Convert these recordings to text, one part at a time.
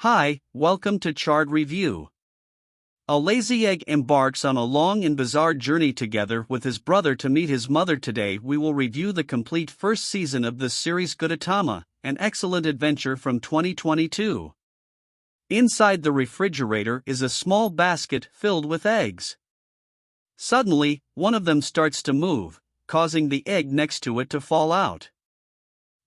Hi, welcome to Chard Review. A lazy egg embarks on a long and bizarre journey together with his brother to meet his mother. Today we will review the complete first season of this series, Gudetama, an excellent adventure from 2022. Inside the refrigerator is a small basket filled with eggs. Suddenly, one of them starts to move, causing the egg next to it to fall out.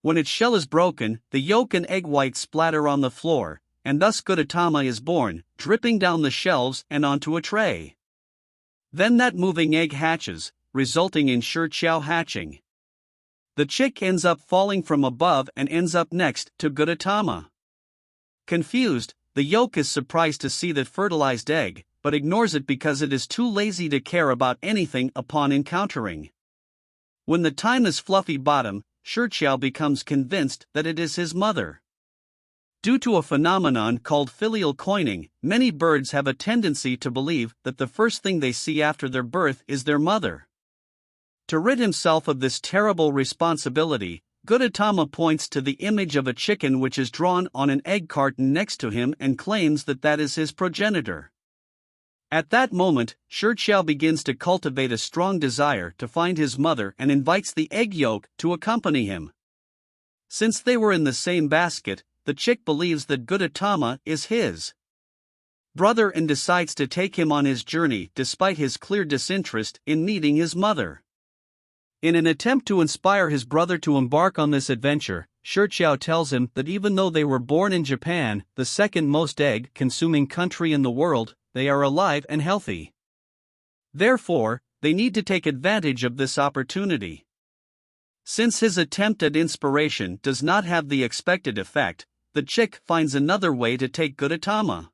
When its shell is broken, the yolk and egg white splatter on the floor, and thus Gudetama is born, dripping down the shelves and onto a tray. Then that moving egg hatches, resulting in Mother-Chard hatching. The chick ends up falling from above and ends up next to Gudetama. Confused, the yolk is surprised to see the fertilized egg, but ignores it because it is too lazy to care about anything upon encountering. When the time is fluffy bottom, Mother-Chard becomes convinced that it is his mother. Due to a phenomenon called filial coining, many birds have a tendency to believe that the first thing they see after their birth is their mother. To rid himself of this terrible responsibility, Gudetama points to the image of a chicken which is drawn on an egg carton next to him and claims that that is his progenitor. At that moment, Mother-Chard begins to cultivate a strong desire to find his mother and invites the egg yolk to accompany him. Since they were in the same basket, the chick believes that Gudetama is his brother and decides to take him on his journey despite his clear disinterest in meeting his mother. In an attempt to inspire his brother to embark on this adventure, Mother-Chard tells him that even though they were born in Japan, the second most egg-consuming country in the world, they are alive and healthy. Therefore, they need to take advantage of this opportunity. Since his attempt at inspiration does not have the expected effect, the chick finds another way to take Gudetama.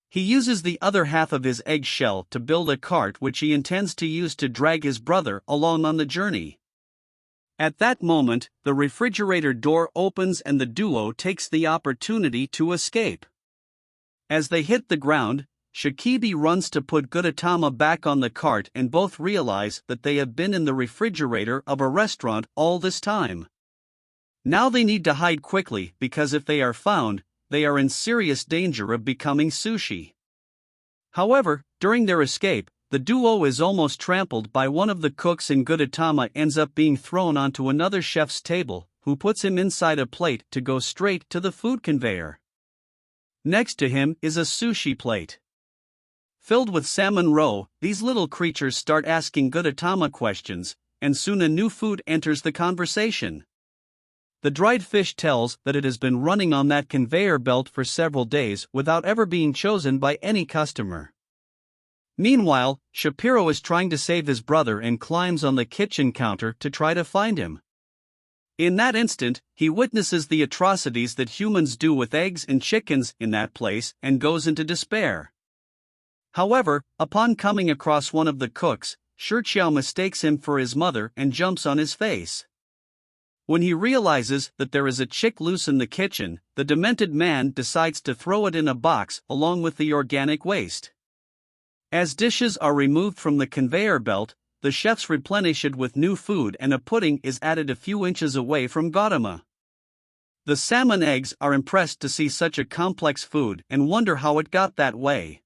He uses the other half of his egg shell to build a cart which he intends to use to drag his brother along on the journey. At that moment, the refrigerator door opens and the duo takes the opportunity to escape. As they hit the ground, Shakibi runs to put Gudetama back on the cart and both realize that they have been in the refrigerator of a restaurant all this time. Now they need to hide quickly because if they are found, they are in serious danger of becoming sushi. However, during their escape, the duo is almost trampled by one of the cooks and Gudetama ends up being thrown onto another chef's table, who puts him inside a plate to go straight to the food conveyor. Next to him is a sushi plate. Filled with salmon roe, these little creatures start asking Gudetama questions, and soon a new food enters the conversation. The dried fish tells that it has been running on that conveyor belt for several days without ever being chosen by any customer. Meanwhile, Shapiro is trying to save his brother and climbs on the kitchen counter to try to find him. In that instant, he witnesses the atrocities that humans do with eggs and chickens in that place and goes into despair. However, upon coming across one of the cooks, Mother-Chard mistakes him for his mother and jumps on his face. When he realizes that there is a chick loose in the kitchen, the demented man decides to throw it in a box along with the organic waste. As dishes are removed from the conveyor belt, the chefs replenish it with new food and a pudding is added a few inches away from Gudetama. The salmon eggs are impressed to see such a complex food and wonder how it got that way.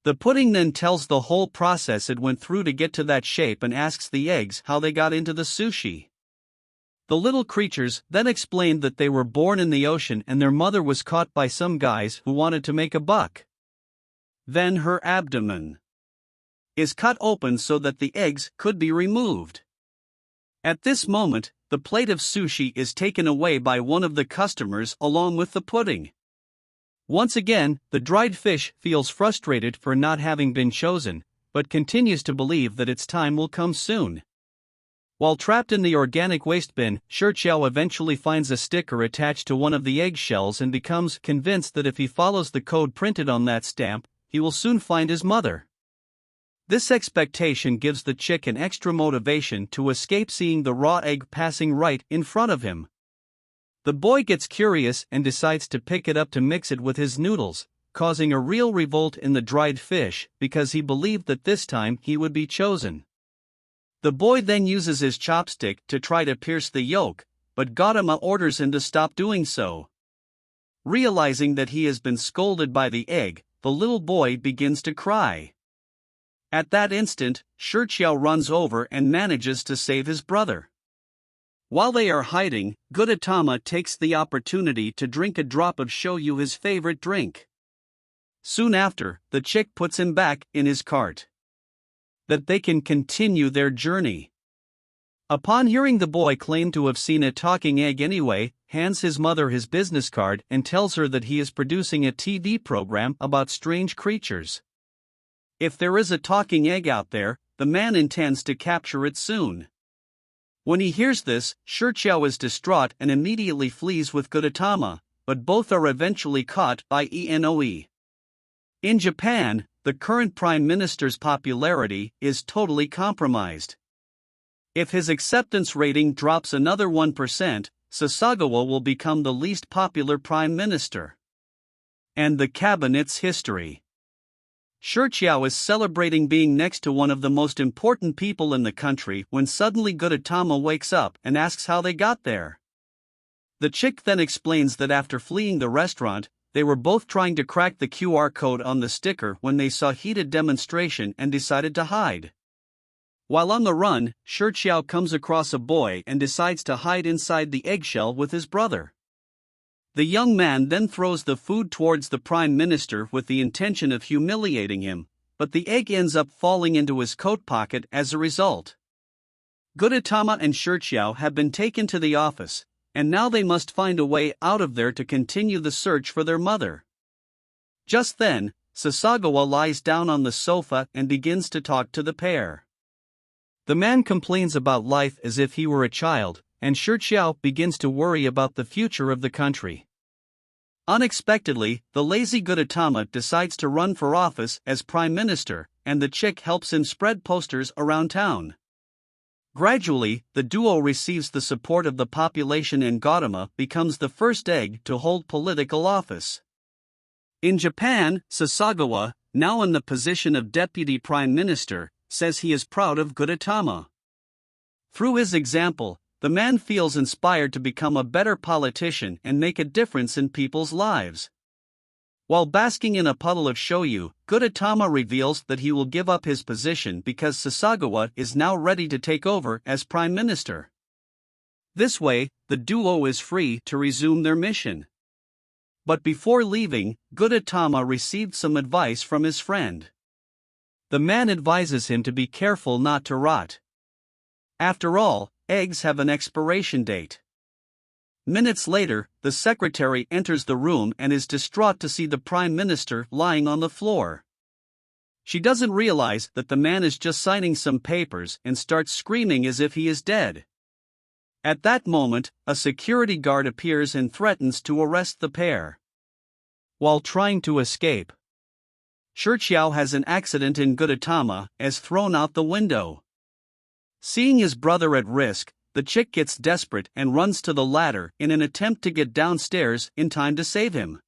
The pudding then tells the whole process it went through to get to that shape and asks the eggs how they got into the sushi. The little creatures then explained that they were born in the ocean and their mother was caught by some guys who wanted to make a buck. Then her abdomen is cut open so that the eggs could be removed. At this moment, the plate of sushi is taken away by one of the customers along with the pudding. Once again, the dried fish feels frustrated for not having been chosen, but continues to believe that its time will come soon. While trapped in the organic waste bin, Mother-Chard eventually finds a sticker attached to one of the egg shells and becomes convinced that if he follows the code printed on that stamp, he will soon find his mother. This expectation gives the chick an extra motivation to escape seeing the raw egg passing right in front of him. The boy gets curious and decides to pick it up to mix it with his noodles, causing a real revolt in the dried fish because he believed that this time he would be chosen. The boy then uses his chopstick to try to pierce the yolk, but Gudetama orders him to stop doing so. Realizing that he has been scolded by the egg, the little boy begins to cry. At that instant, Shiqiao runs over and manages to save his brother. While they are hiding, Gudetama takes the opportunity to drink a drop of shoyu, his favorite drink. Soon after, the chick puts him back in his cart, that they can continue their journey. Upon hearing the boy claim to have seen a talking egg anyway, hands his mother his business card and tells her that he is producing a TV program about strange creatures. If there is a talking egg out there, the man intends to capture it soon. When he hears this, Shiqiao is distraught and immediately flees with Gudetama, but both are eventually caught by Enoe. In Japan, the current prime minister's popularity is totally compromised. If his acceptance rating drops another 1%, Sasagawa will become the least popular prime minister. And the cabinet's history. Shiqiao is celebrating being next to one of the most important people in the country when suddenly Gudetama wakes up and asks how they got there. The chick then explains that after fleeing the restaurant, they were both trying to crack the QR code on the sticker when they saw heated demonstration and decided to hide. While on the run, Shiqiao comes across a boy and decides to hide inside the eggshell with his brother. The young man then throws the food towards the prime minister with the intention of humiliating him, but the egg ends up falling into his coat pocket as a result. Gudetama and Shiqiao have been taken to the office, and now they must find a way out of there to continue the search for their mother. Just then, Sasagawa lies down on the sofa and begins to talk to the pair. The man complains about life as if he were a child, and Shiqiao begins to worry about the future of the country. Unexpectedly, the lazy Gudetama decides to run for office as prime minister, and the chick helps him spread posters around town. Gradually, the duo receives the support of the population and Gautama becomes the first egg to hold political office. In Japan, Sasagawa, now in the position of deputy prime minister, says he is proud of Gudetama. Through his example, the man feels inspired to become a better politician and make a difference in people's lives. While basking in a puddle of shoyu, Gudetama reveals that he will give up his position because Sasagawa is now ready to take over as prime minister. This way, the duo is free to resume their mission. But before leaving, Gudetama received some advice from his friend. The man advises him to be careful not to rot. After all, eggs have an expiration date. Minutes later, the secretary enters the room and is distraught to see the prime minister lying on the floor. She doesn't realize that the man is just signing some papers and starts screaming as if he is dead. At that moment, a security guard appears and threatens to arrest the pair. While trying to escape, Shiqiao has an accident and Gudetama is thrown out the window. Seeing his brother at risk, the chick gets desperate and runs to the ladder in an attempt to get downstairs in time to save him.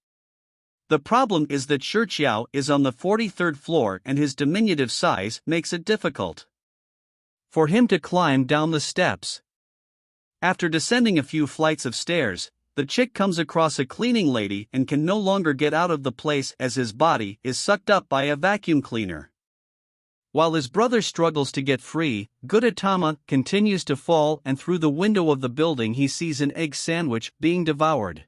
The problem is that Shiqiao is on the 43rd floor and his diminutive size makes it difficult for him to climb down the steps. After descending a few flights of stairs, the chick comes across a cleaning lady and can no longer get out of the place as his body is sucked up by a vacuum cleaner. While his brother struggles to get free, Gudetama continues to fall and through the window of the building he sees an egg sandwich being devoured.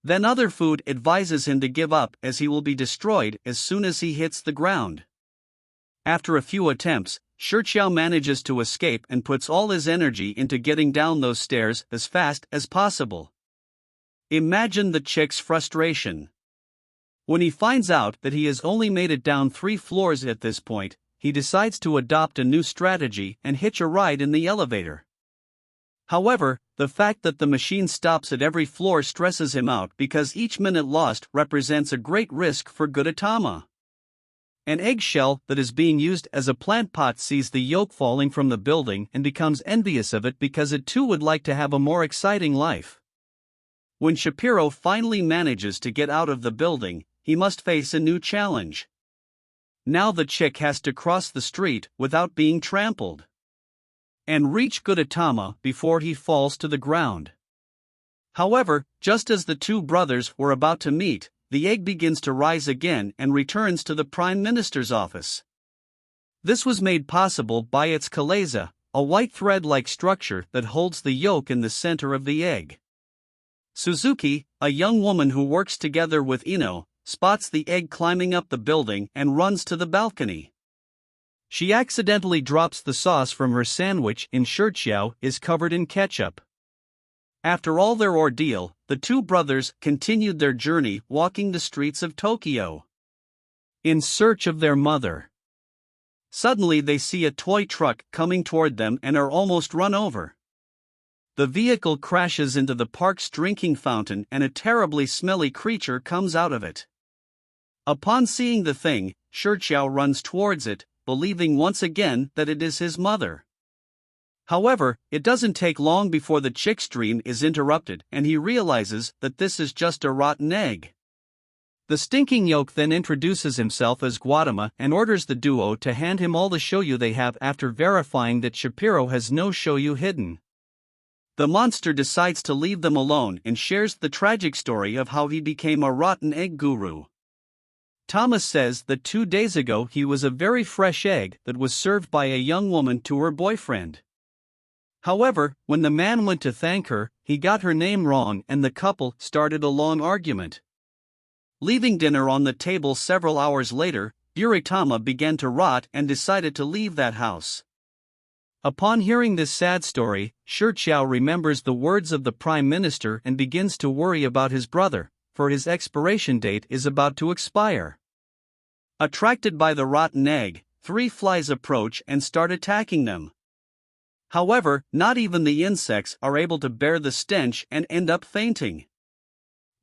Then other food advises him to give up as he will be destroyed as soon as he hits the ground. After a few attempts, Shiqiao manages to escape and puts all his energy into getting down those stairs as fast as possible. Imagine the chick's frustration. When he finds out that he has only made it down 3 floors at this point, he decides to adopt a new strategy and hitch a ride in the elevator. However, the fact that the machine stops at every floor stresses him out because each minute lost represents a great risk for Gudetama. An eggshell that is being used as a plant pot sees the yolk falling from the building and becomes envious of it because it too would like to have a more exciting life. When Shapiro finally manages to get out of the building, he must face a new challenge. Now the chick has to cross the street without being trampled and reach Gudetama before he falls to the ground. However, just as the two brothers were about to meet, the egg begins to rise again and returns to the Prime Minister's office. This was made possible by its chalaza, a white thread-like structure that holds the yolk in the center of the egg. Suzuki, a young woman who works together with Ino, spots the egg climbing up the building and runs to the balcony. She accidentally drops the sauce from her sandwich in Shixiao is covered in ketchup. After all their ordeal, the two brothers continued their journey walking the streets of Tokyo in search of their mother. Suddenly they see a toy truck coming toward them and are almost run over. The vehicle crashes into the park's drinking fountain and a terribly smelly creature comes out of it. Upon seeing the thing, Shixiao runs towards it, believing once again that it is his mother. However, it doesn't take long before the chick's dream is interrupted and he realizes that this is just a rotten egg. The stinking yolk then introduces himself as Gautama and orders the duo to hand him all the shoyu they have after verifying that Shapiro has no shoyu hidden. The monster decides to leave them alone and shares the tragic story of how he became a rotten egg guru. Thomas says that 2 days ago he was a very fresh egg that was served by a young woman to her boyfriend. However, when the man went to thank her, he got her name wrong and the couple started a long argument. Leaving dinner on the table several hours later, Buritama began to rot and decided to leave that house. Upon hearing this sad story, Shixiao remembers the words of the Prime Minister and begins to worry about his brother, for his expiration date is about to expire. Attracted by the rotten egg, 3 flies approach and start attacking them. However, not even the insects are able to bear the stench and end up fainting.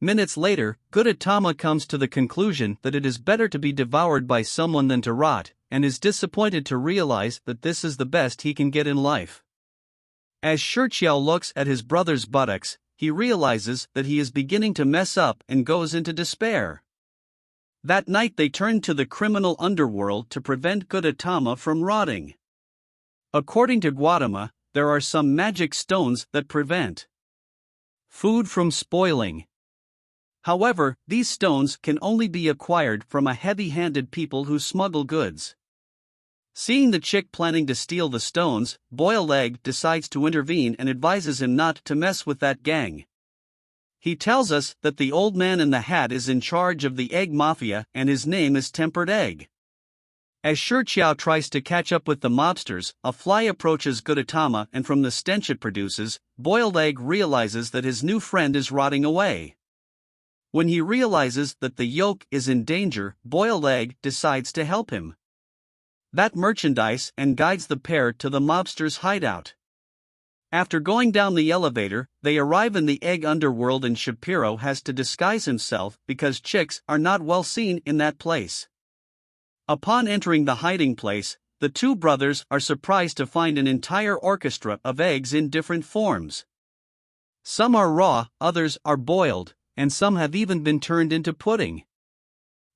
Minutes later, Gudetama comes to the conclusion that it is better to be devoured by someone than to rot, and is disappointed to realize that this is the best he can get in life. As Shixiao looks at his brother's buttocks, he realizes that he is beginning to mess up and goes into despair. That night they turn to the criminal underworld to prevent Gudetama from rotting. According to Gautama, there are some magic stones that prevent food from spoiling. However, these stones can only be acquired from a heavy-handed people who smuggle goods. Seeing the chick planning to steal the stones, Boiled Egg decides to intervene and advises him not to mess with that gang. He tells us that the old man in the hat is in charge of the egg mafia and his name is Tempered Egg. As Shixiao tries to catch up with the mobsters, a fly approaches Gudetama and from the stench it produces, Boiled Egg realizes that his new friend is rotting away. When he realizes that the yolk is in danger, Boiled Egg decides to help him. That merchandise and guides the pair to the mobster's hideout. After going down the elevator, they arrive in the egg underworld and Shapiro has to disguise himself because chicks are not well seen in that place. Upon entering the hiding place, the two brothers are surprised to find an entire orchestra of eggs in different forms. Some are raw, others are boiled, and some have even been turned into pudding.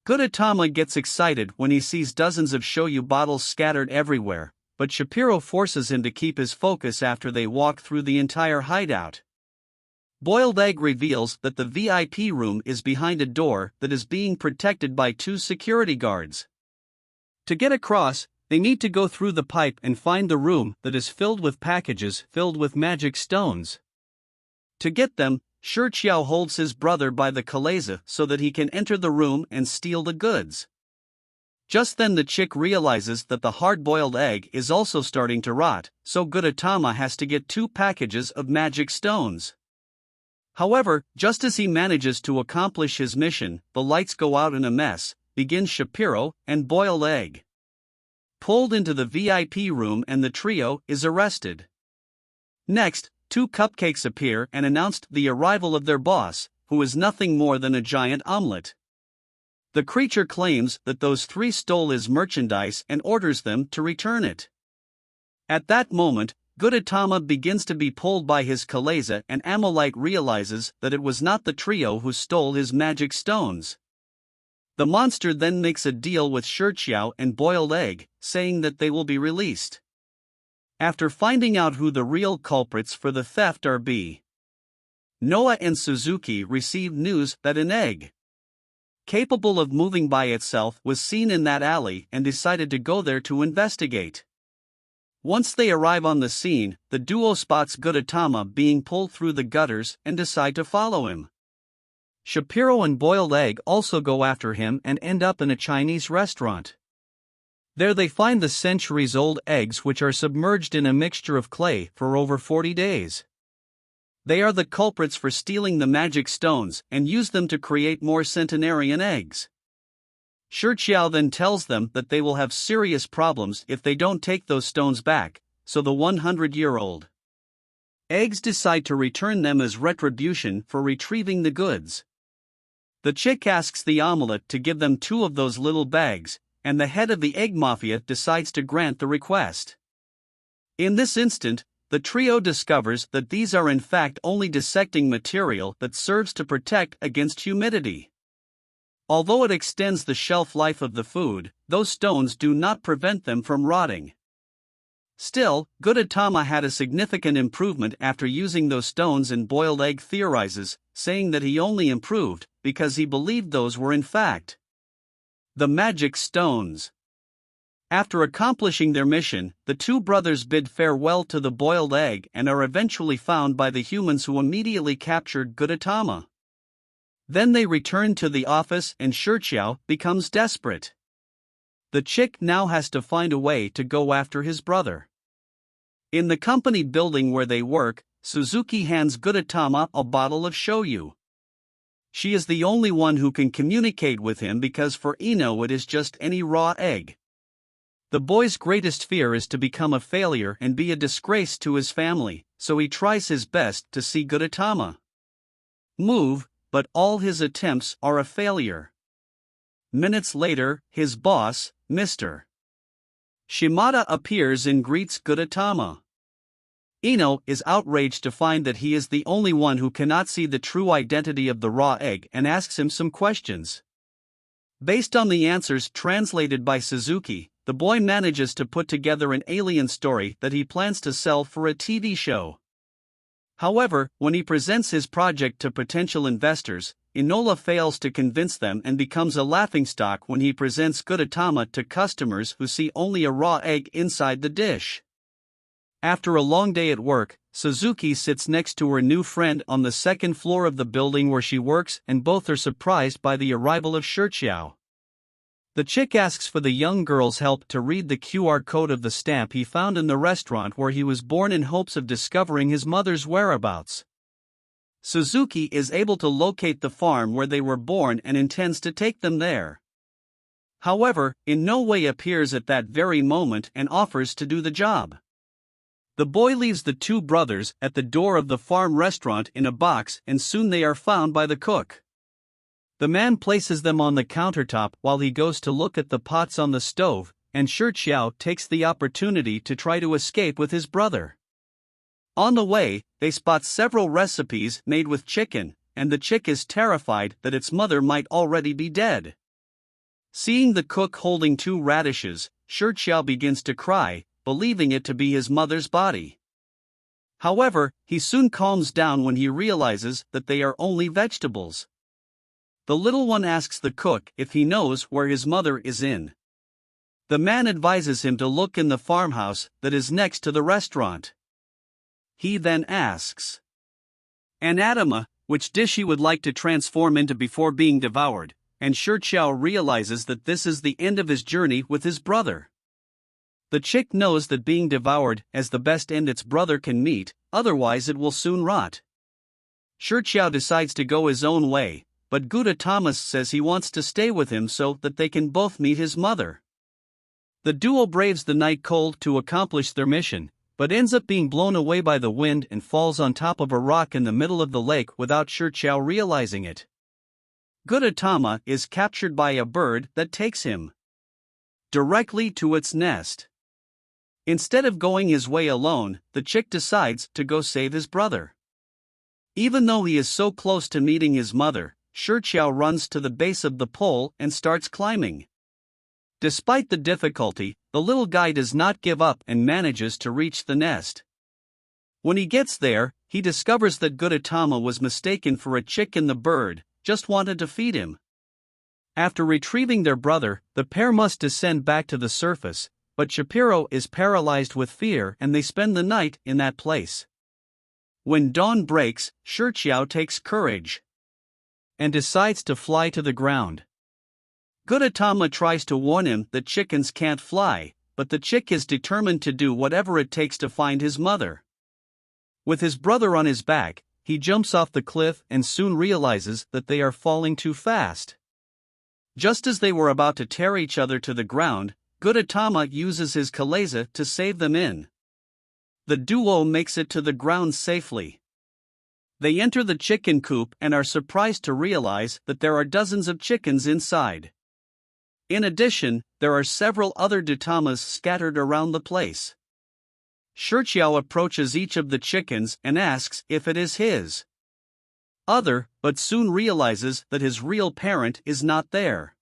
Gudetama gets excited when he sees dozens of shoyu bottles scattered everywhere, but Shapiro forces him to keep his focus after they walk through the entire hideout. Boiled Egg reveals that the VIP room is behind a door that is being protected by 2 security guards. To get across, they need to go through the pipe and find the room that is filled with packages filled with magic stones. To get them, Shixiao holds his brother by the chalaza so that he can enter the room and steal the goods. Just then the chick realizes that the hard-boiled egg is also starting to rot, so Gudetama has to get 2 packages of magic stones. However, just as he manages to accomplish his mission, the lights go out in a mess, begins Shapiro and Boiled Egg. Pulled into the VIP room and the trio is arrested. Next, 2 cupcakes appear and announced the arrival of their boss, who is nothing more than a giant omelet. The creature claims that those 3 stole his merchandise and orders them to return it. At that moment, Gudetama begins to be pulled by his chalaza and Amolite realizes that it was not the trio who stole his magic stones. The monster then makes a deal with Shixiao and Boiled Egg, saying that they will be released after finding out who the real culprits for the theft are. Noah and Suzuki received news that an egg, capable of moving by itself, was seen in that alley and decided to go there to investigate. Once they arrive on the scene, the duo spots Gudetama being pulled through the gutters and decide to follow him. Shapiro and Boiled Egg also go after him and end up in a Chinese restaurant. There they find the centuries-old eggs, which are submerged in a mixture of clay for over 40 days. They are the culprits for stealing the magic stones and use them to create more centenarian eggs. Shiqiao then tells them that they will have serious problems if they don't take those stones back, so the 100-year-old eggs decide to return them as retribution for retrieving the goods. The chick asks the omelette to give them 2 of those little bags, and the head of the egg mafia decides to grant the request. In this instant, the trio discovers that these are in fact only dissecting material that serves to protect against humidity. Although it extends the shelf life of the food, those stones do not prevent them from rotting. Still, Gudetama had a significant improvement after using those stones, and Boiled Egg theorizes, saying that he only improved because he believed those were in fact the magic stones. After accomplishing their mission, the 2 brothers bid farewell to the Boiled Egg and are eventually found by the humans, who immediately captured Gudetama. Then they return to the office and Shiqiao becomes desperate. The chick now has to find a way to go after his brother. In the company building where they work, Suzuki hands Gudetama a bottle of shoyu. She is the only one who can communicate with him because for Ino it is just any raw egg. The boy's greatest fear is to become a failure and be a disgrace to his family, so he tries his best to see Gudetama move, but all his attempts are a failure. Minutes later, his boss, Mr. Shimada, appears and greets Gudetama. Ino is outraged to find that he is the only one who cannot see the true identity of the raw egg and asks him some questions. Based on the answers translated by Suzuki, the boy manages to put together an alien story that he plans to sell for a TV show. However, when he presents his project to potential investors, Inola fails to convince them and becomes a laughingstock when he presents Gudetama to customers who see only a raw egg inside the dish. After a long day at work, Suzuki sits next to her new friend on the 2nd floor of the building where she works, and both are surprised by the arrival of Shiqiao. The chick asks for the young girl's help to read the QR code of the stamp he found in the restaurant where he was born, in hopes of discovering his mother's whereabouts. Suzuki is able to locate the farm where they were born and intends to take them there. However, in no way appears at that very moment and offers to do the job. The boy leaves the 2 brothers at the door of the farm restaurant in a box, and soon they are found by the cook. The man places them on the countertop while he goes to look at the pots on the stove, and Shiqiao takes the opportunity to try to escape with his brother. On the way, they spot several recipes made with chicken, and the chick is terrified that its mother might already be dead. Seeing the cook holding 2 radishes, Shiqiao begins to cry, believing it to be his mother's body. However, he soon calms down when he realizes that they are only vegetables. The little one asks the cook if he knows where his mother is in. The man advises him to look in the farmhouse that is next to the restaurant. He then asks Anatoma which dish he would like to transform into before being devoured, and Shiqiao realizes that this is the end of his journey with his brother. The chick knows that being devoured is the best end its brother can meet, otherwise it will soon rot. Shiqiao decides to go his own way, but Gudetama says he wants to stay with him so that they can both meet his mother. The duo braves the night cold to accomplish their mission, but ends up being blown away by the wind and falls on top of a rock in the middle of the lake without Shiqiao realizing it. Gudetama is captured by a bird that takes him directly to its nest. Instead of going his way alone, the chick decides to go save his brother. Even though he is so close to meeting his mother, Shiqiao runs to the base of the pole and starts climbing. Despite the difficulty, the little guy does not give up and manages to reach the nest. When he gets there, he discovers that Gudetama was mistaken for a chicken. The bird just wanted to feed him. After retrieving their brother, the pair must descend back to the surface, but Shapiro is paralyzed with fear and they spend the night in that place. When dawn breaks, Shurchiao takes courage and decides to fly to the ground. Gudetama tries to warn him that chickens can't fly, but the chick is determined to do whatever it takes to find his mother. With his brother on his back, he jumps off the cliff and soon realizes that they are falling too fast. Just as they were about to tear each other to the ground, Gudetama uses his kaleza to save them in. The duo makes it to the ground safely. They enter the chicken coop and are surprised to realize that there are dozens of chickens inside. In addition, there are several other dutamas scattered around the place. Shurchiao approaches each of the chickens and asks if it is his other, but soon realizes that his real parent is not there.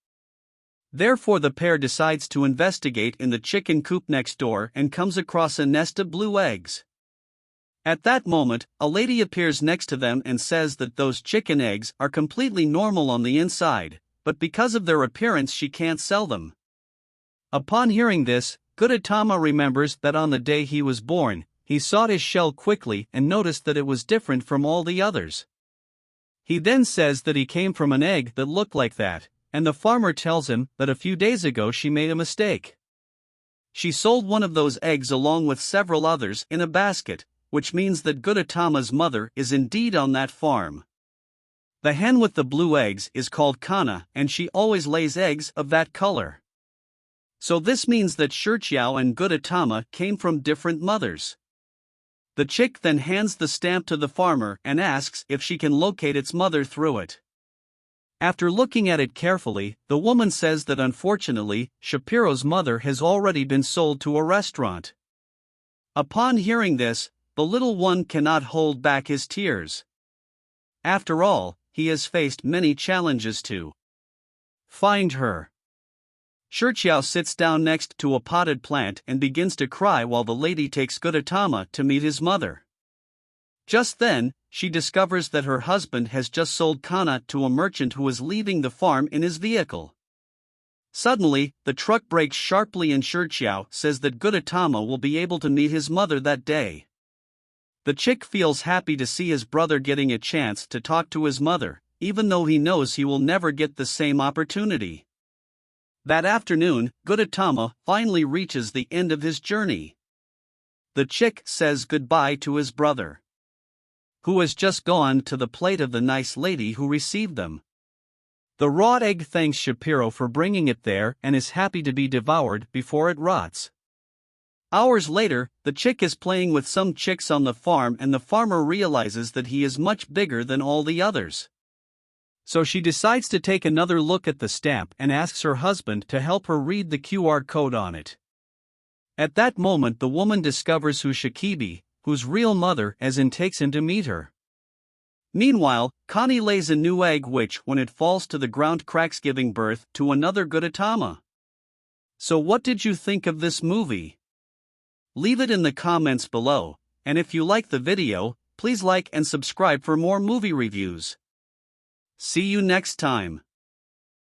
Therefore the pair decides to investigate in the chicken coop next door and comes across a nest of blue eggs. At that moment, a lady appears next to them and says that those chicken eggs are completely normal on the inside, but because of their appearance she can't sell them. Upon hearing this, Gudetama remembers that on the day he was born, he sought his shell quickly and noticed that it was different from all the others. He then says that he came from an egg that looked like that, and the farmer tells him that a few days ago she made a mistake. She sold one of those eggs along with several others in a basket, which means that Gudetama's mother is indeed on that farm. The hen with the blue eggs is called Kana and she always lays eggs of that color. So this means that Shurchiao and Gudetama came from different mothers. The chick then hands the stamp to the farmer and asks if she can locate its mother through it. After looking at it carefully, the woman says that unfortunately, Shapiro's mother has already been sold to a restaurant. Upon hearing this, the little one cannot hold back his tears. After all, he has faced many challenges to find her. Shurchiao sits down next to a potted plant and begins to cry while the lady takes Gudetama to meet his mother. Just then, she discovers that her husband has just sold Kana to a merchant who is leaving the farm in his vehicle. Suddenly, the truck brakes sharply and Shurchiao says that Gudetama will be able to meet his mother that day. The chick feels happy to see his brother getting a chance to talk to his mother, even though he knows he will never get the same opportunity. That afternoon, Gudetama finally reaches the end of his journey. The chick says goodbye to his brother, who has just gone to the plate of the nice lady who received them. The raw egg thanks Shapiro for bringing it there and is happy to be devoured before it rots. Hours later, the chick is playing with some chicks on the farm and the farmer realizes that he is much bigger than all the others. So she decides to take another look at the stamp and asks her husband to help her read the QR code on it. At that moment the woman discovers who Shakibi, whose real mother is, and takes him to meet her. Meanwhile, Connie lays a new egg which, when it falls to the ground, cracks, giving birth to another Gudetama. So what did you think of this movie? Leave it in the comments below, and if you like the video, please like and subscribe for more movie reviews. See you next time.